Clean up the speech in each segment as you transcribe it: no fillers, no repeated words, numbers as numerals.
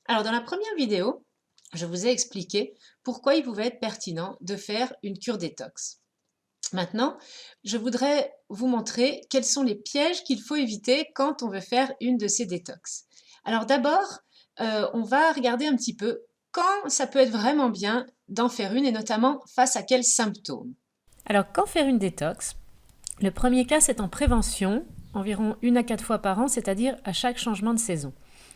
Alors, dans la première vidéo, je vous ai expliqué pourquoi il pouvait être pertinent de faire une cure détox. Maintenant, je voudrais vous montrer quels sont les pièges qu'il faut éviter quand on veut faire une de ces détox. Alors d'abord, on va regarder un petit peu quand ça peut être vraiment bien d'en faire une et notamment face à quels symptômes. Alors, quand faire une détox? Le premier cas, c'est en prévention, environ 1 à 4 fois par an, c'est-à-dire à chaque changement de saison.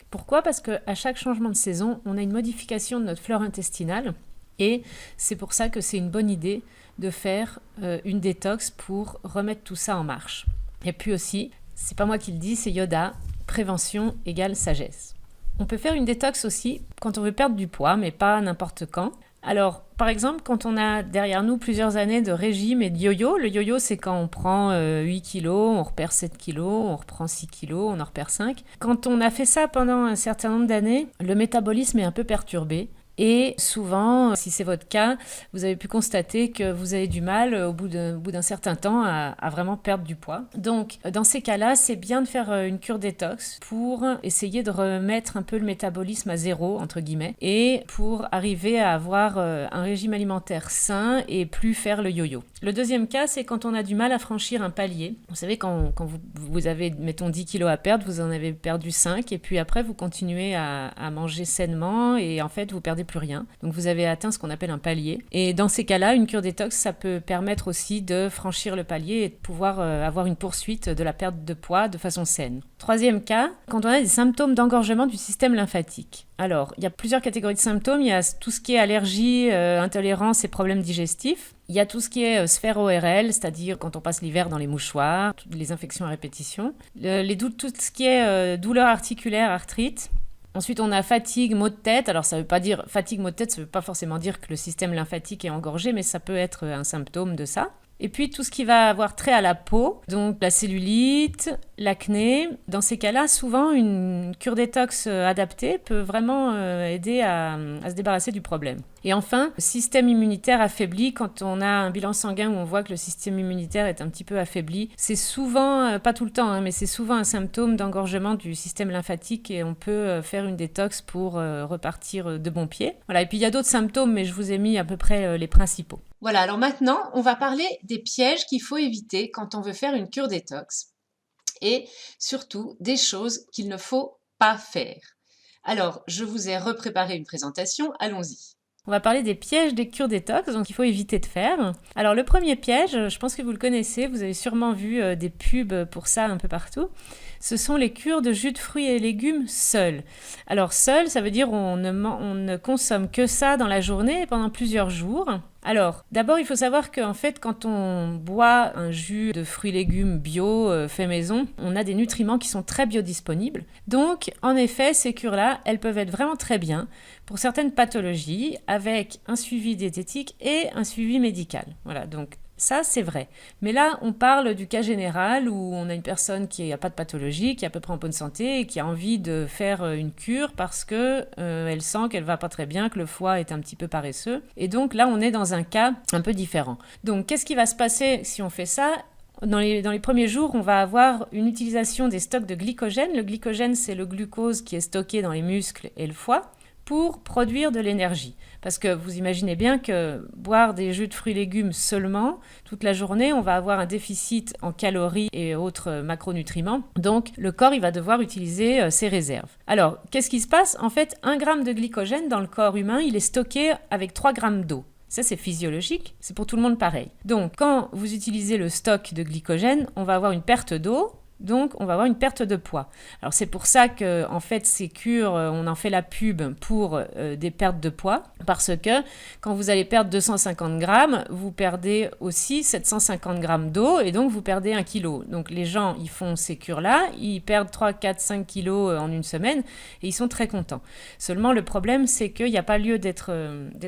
Pourquoi? Parce qu'à chaque changement de saison, on a une modification de notre flore intestinale et c'est pour ça que c'est une bonne idée de faire une détox pour remettre tout ça en marche. Et puis aussi, c'est pas moi qui le dis, c'est Yoda, prévention égale sagesse. On peut faire une détox aussi quand on veut perdre du poids, mais pas n'importe quand. Alors, par exemple, quand on a derrière nous plusieurs années de régime et de yo-yo, le yo-yo, c'est quand on prend 8 kilos, on repère 7 kilos, on reprend 6 kilos, on en repère 5. Quand on a fait ça pendant un certain nombre d'années, le métabolisme est un peu perturbé. Et souvent, si c'est votre cas, vous avez pu constater que vous avez du mal au bout d'un certain temps à vraiment perdre du poids. Donc, dans ces cas-là, c'est bien de faire une cure détox pour essayer de remettre un peu le métabolisme à zéro, entre guillemets, et pour arriver à avoir un régime alimentaire sain et plus faire le yo-yo. Le deuxième cas, c'est quand on a du mal à franchir un palier. Vous savez, quand vous avez, mettons, 10 kilos à perdre, vous en avez perdu 5, et puis après, vous continuez à manger sainement, et en fait, vous perdez plus rien. Donc vous avez atteint ce qu'on appelle un palier. Et dans ces cas-là, une cure détox, ça peut permettre aussi de franchir le palier et de pouvoir avoir une poursuite de la perte de poids de façon saine. Troisième cas, quand on a des symptômes d'engorgement du système lymphatique. Alors, il y a plusieurs catégories de symptômes. Il y a tout ce qui est allergie, intolérance et problèmes digestifs. Il y a tout ce qui est sphère ORL, c'est-à-dire quand on passe l'hiver dans les mouchoirs, toutes les infections à répétition. Tout ce qui est douleur articulaire, arthrite. Ensuite, on a fatigue, maux de tête. Alors, ça veut pas dire fatigue, maux de tête, ça veut pas forcément dire que le système lymphatique est engorgé, mais ça peut être un symptôme de ça. Et puis tout ce qui va avoir trait à la peau, donc la cellulite, l'acné. Dans ces cas-là, souvent une cure détox adaptée peut vraiment aider à se débarrasser du problème. Et enfin, le système immunitaire affaibli, quand on a un bilan sanguin où on voit que le système immunitaire est un petit peu affaibli, c'est souvent, pas tout le temps, mais c'est souvent un symptôme d'engorgement du système lymphatique et on peut faire une détox pour repartir de bon pied. Voilà. Et puis il y a d'autres symptômes, mais je vous ai mis à peu près les principaux. Voilà, alors maintenant, on va parler des pièges qu'il faut éviter quand on veut faire une cure détox et surtout des choses qu'il ne faut pas faire. Alors, je vous ai repréparé une présentation, allons-y. On va parler des pièges des cures détox, donc il faut éviter de faire. Alors le premier piège, je pense que vous le connaissez, vous avez sûrement vu des pubs pour ça un peu partout. Ce sont les cures de jus de fruits et légumes seuls. Alors seul, ça veut dire on ne consomme que ça dans la journée pendant plusieurs jours. Alors, d'abord, il faut savoir qu'en fait, quand on boit un jus de fruits et légumes bio fait maison, on a des nutriments qui sont très biodisponibles. Donc, en effet, ces cures-là, elles peuvent être vraiment très bien pour certaines pathologies avec un suivi diététique et un suivi médical. Voilà, donc ça, c'est vrai. Mais là, on parle du cas général où on a une personne qui n'a pas de pathologie, qui est à peu près en bonne santé et qui a envie de faire une cure parce que elle sent qu'elle va pas très bien, que le foie est un petit peu paresseux. Et donc là, on est dans un cas un peu différent. Donc, qu'est-ce qui va se passer si on fait ça? Dans les premiers jours, on va avoir une utilisation des stocks de glycogène. Le glycogène, c'est le glucose qui est stocké dans les muscles et le foie pour produire de l'énergie. Parce que vous imaginez bien que boire des jus de fruits et légumes seulement, toute la journée, on va avoir un déficit en calories et autres macronutriments. Donc, le corps, il va devoir utiliser ses réserves. Alors, qu'est-ce qui se passe? En fait, 1 gramme de glycogène dans le corps humain, il est stocké avec 3 grammes d'eau. Ça, c'est physiologique, c'est pour tout le monde pareil. Donc, quand vous utilisez le stock de glycogène, on va avoir une perte d'eau. Donc, on va avoir une perte de poids. Alors, c'est pour ça que, en fait, ces cures, on en fait la pub pour des pertes de poids. Parce que quand vous allez perdre 250 grammes, vous perdez aussi 750 grammes d'eau et donc vous perdez 1 kilo. Donc, les gens, ils font ces cures-là, ils perdent 3, 4, 5 kilos en une semaine et ils sont très contents. Seulement, le problème, c'est qu'il n'y a pas lieu d'être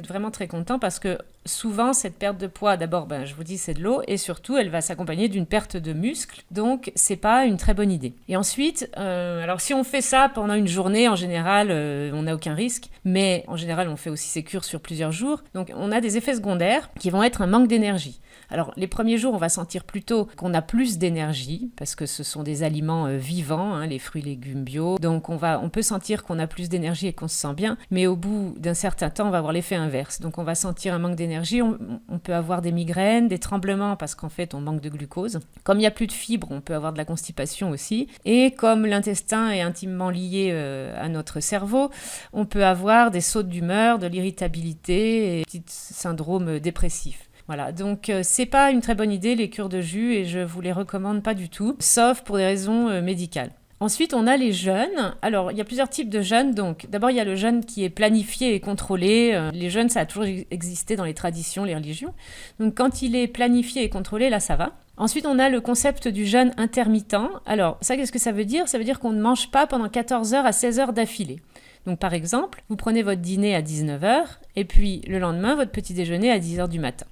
vraiment très content parce que souvent, cette perte de poids, d'abord, je vous dis, c'est de l'eau et surtout, elle va s'accompagner d'une perte de muscle. Donc, c'est pas pas une très bonne idée. Et ensuite, alors si on fait ça pendant une journée, en général, on n'a aucun risque, mais en général, on fait aussi ces cures sur plusieurs jours. Donc, on a des effets secondaires qui vont être un manque d'énergie. Alors, les premiers jours, on va sentir plutôt qu'on a plus d'énergie, parce que ce sont des aliments vivants, hein, les fruits et légumes bio. Donc, on peut sentir qu'on a plus d'énergie et qu'on se sent bien, mais au bout d'un certain temps, on va avoir l'effet inverse. Donc, on va sentir un manque d'énergie, on peut avoir des migraines, des tremblements, parce qu'en fait, on manque de glucose. Comme il n'y a plus de fibres, on peut avoir de la constipation aussi. Et comme l'intestin est intimement lié à notre cerveau, on peut avoir des sautes d'humeur, de l'irritabilité et un petit syndrome dépressif. Voilà, donc c'est pas une très bonne idée les cures de jus et je vous les recommande pas du tout, sauf pour des raisons médicales. Ensuite, on a les jeûnes. Alors, il y a plusieurs types de jeûnes. Donc, d'abord, il y a le jeûne qui est planifié et contrôlé. Les jeûnes, ça a toujours existé dans les traditions, les religions. Donc, quand il est planifié et contrôlé, là, ça va. Ensuite, on a le concept du jeûne intermittent. Alors, ça, qu'est-ce que ça veut dire ? Ça veut dire qu'on ne mange pas pendant 14 heures à 16 heures d'affilée. Donc, par exemple, vous prenez votre dîner à 19 heures et puis le lendemain, votre petit déjeuner à 10 heures du matin.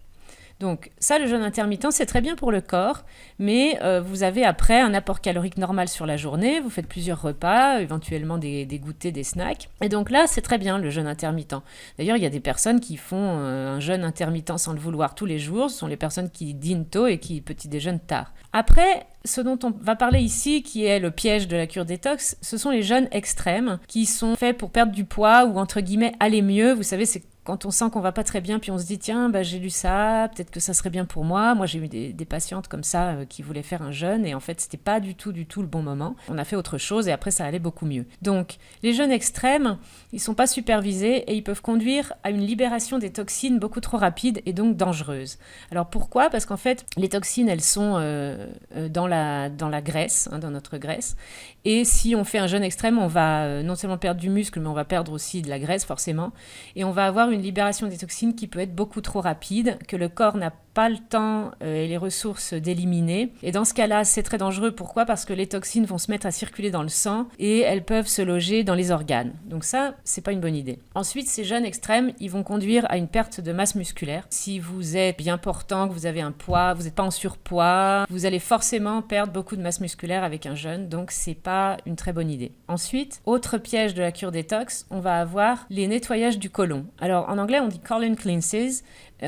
Donc ça, le jeûne intermittent, c'est très bien pour le corps, mais vous avez après un apport calorique normal sur la journée, vous faites plusieurs repas, éventuellement des goûters, des snacks, et donc là, c'est très bien le jeûne intermittent. D'ailleurs, il y a des personnes qui font un jeûne intermittent sans le vouloir tous les jours, ce sont les personnes qui dînent tôt et qui petit déjeunent tard. Après, ce dont on va parler ici, qui est le piège de la cure détox, ce sont les jeûnes extrêmes, qui sont faits pour perdre du poids ou entre guillemets aller mieux. Vous savez, c'est quand on sent qu'on va pas très bien, puis on se dit tiens, j'ai lu ça, peut-être que ça serait bien pour moi. Moi, j'ai eu des patientes comme ça qui voulaient faire un jeûne et en fait, c'était pas du tout le bon moment. On a fait autre chose et après, ça allait beaucoup mieux. Donc, les jeûnes extrêmes, ils sont pas supervisés et ils peuvent conduire à une libération des toxines beaucoup trop rapide et donc dangereuse. Alors pourquoi ? Parce qu'en fait, les toxines, elles sont dans la graisse, dans notre graisse. Et si on fait un jeûne extrême, on va non seulement perdre du muscle, mais on va perdre aussi de la graisse forcément. Et on va avoir une libération des toxines qui peut être beaucoup trop rapide, que le corps n'a pas le temps et les ressources d'éliminer. Et dans ce cas-là, c'est très dangereux. Pourquoi ? Parce que les toxines vont se mettre à circuler dans le sang et elles peuvent se loger dans les organes. Donc ça, c'est pas une bonne idée. Ensuite, ces jeûnes extrêmes, ils vont conduire à une perte de masse musculaire. Si vous êtes bien portant, que vous avez un poids, vous n'êtes pas en surpoids, vous allez forcément perdre beaucoup de masse musculaire avec un jeûne. Donc c'est pas une très bonne idée. Ensuite, autre piège de la cure détox, on va avoir les nettoyages du côlon. Alors en anglais, on dit colon cleanses.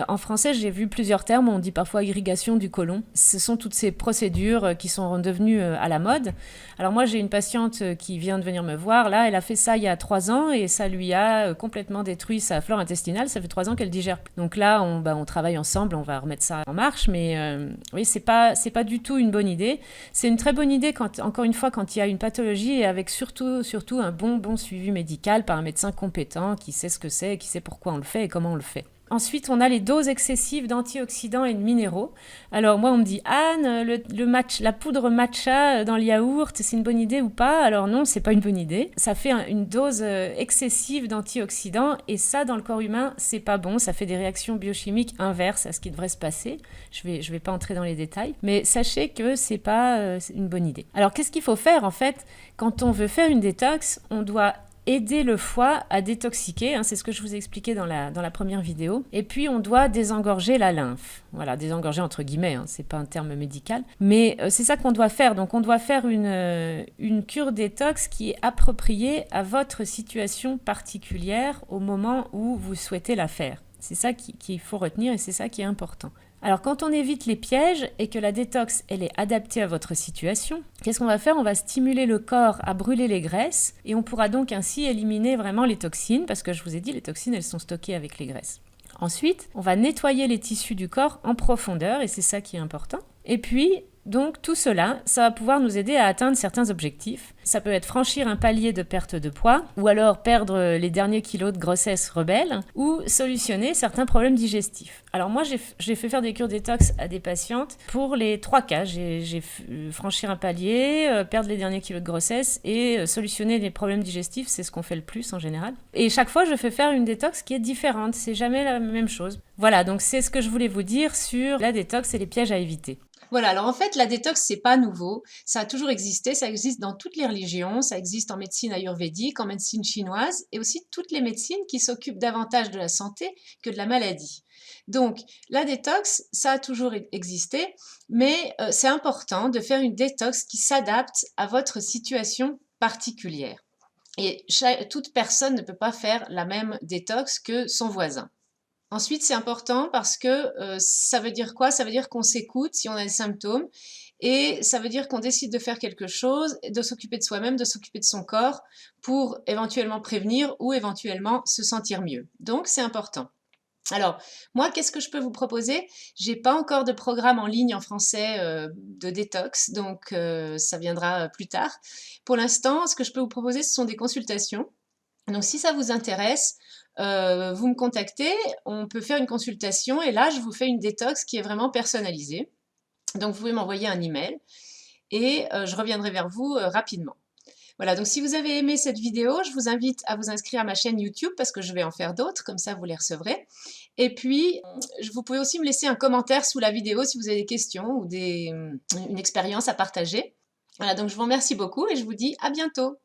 En français, j'ai vu plusieurs termes, on dit parfois irrigation du côlon. Ce sont toutes ces procédures qui sont devenues à la mode. Alors moi, j'ai une patiente qui vient de venir me voir. Là, elle a fait ça il y a 3 ans et ça lui a complètement détruit sa flore intestinale. Ça fait 3 ans qu'elle digère. Donc là, on travaille ensemble, on va remettre ça en marche. Mais oui, c'est pas du tout une bonne idée. C'est une très bonne idée, encore une fois, quand il y a une pathologie et avec surtout un bon suivi médical par un médecin compétent qui sait ce que c'est, qui sait pourquoi on le fait et comment on le fait. Ensuite, on a les doses excessives d'antioxydants et de minéraux. Alors moi, on me dit « Anne, la poudre matcha dans le yaourt, c'est une bonne idée ou pas ?» Alors non, c'est pas une bonne idée. Ça fait une dose excessive d'antioxydants et ça, dans le corps humain, c'est pas bon. Ça fait des réactions biochimiques inverses à ce qui devrait se passer. Je vais pas entrer dans les détails, mais sachez que c'est pas une bonne idée. Alors qu'est-ce qu'il faut faire en fait ? Quand on veut faire une détox, on doit aider le foie à détoxiquer, c'est ce que je vous ai expliqué dans la première vidéo. Et puis, on doit désengorger la lymphe. Voilà, désengorger entre guillemets, c'est pas un terme médical. Mais c'est ça qu'on doit faire. Donc, on doit faire une cure détox qui est appropriée à votre situation particulière au moment où vous souhaitez la faire. C'est ça qu'il faut retenir et c'est ça qui est important. Alors, quand on évite les pièges et que la détox, elle est adaptée à votre situation, qu'est-ce qu'on va faire ? On va stimuler le corps à brûler les graisses et on pourra donc ainsi éliminer vraiment les toxines parce que je vous ai dit, les toxines, elles sont stockées avec les graisses. Ensuite, on va nettoyer les tissus du corps en profondeur et c'est ça qui est important. Et puis, donc tout cela, ça va pouvoir nous aider à atteindre certains objectifs. Ça peut être franchir un palier de perte de poids, ou alors perdre les derniers kilos de grossesse rebelle, ou solutionner certains problèmes digestifs. Alors moi, j'ai fait faire des cures détox à des patientes pour les 3 cas. J'ai franchir un palier, perdre les derniers kilos de grossesse et solutionner les problèmes digestifs, c'est ce qu'on fait le plus en général. Et chaque fois, je fais faire une détox qui est différente, c'est jamais la même chose. Voilà, donc c'est ce que je voulais vous dire sur la détox et les pièges à éviter. Voilà, alors en fait, la détox, c'est pas nouveau. Ça a toujours existé, ça existe dans toutes les religions, ça existe en médecine ayurvédique, en médecine chinoise et aussi toutes les médecines qui s'occupent davantage de la santé que de la maladie. Donc, la détox, ça a toujours existé, mais c'est important de faire une détox qui s'adapte à votre situation particulière. Et toute personne ne peut pas faire la même détox que son voisin. Ensuite, c'est important parce que ça veut dire quoi? Ça veut dire qu'on s'écoute si on a des symptômes et ça veut dire qu'on décide de faire quelque chose, de s'occuper de soi-même, de s'occuper de son corps pour éventuellement prévenir ou éventuellement se sentir mieux. Donc, c'est important. Alors, moi, qu'est-ce que je peux vous proposer? J'ai pas encore de programme en ligne en français de détox, donc ça viendra plus tard. Pour l'instant, ce que je peux vous proposer, ce sont des consultations. Donc, si ça vous intéresse, vous me contactez, on peut faire une consultation et là, je vous fais une détox qui est vraiment personnalisée. Donc, vous pouvez m'envoyer un email et je reviendrai vers vous rapidement. Voilà, donc si vous avez aimé cette vidéo, je vous invite à vous inscrire à ma chaîne YouTube parce que je vais en faire d'autres, comme ça vous les recevrez. Et puis, vous pouvez aussi me laisser un commentaire sous la vidéo si vous avez des questions ou une expérience à partager. Voilà, donc je vous remercie beaucoup et je vous dis à bientôt.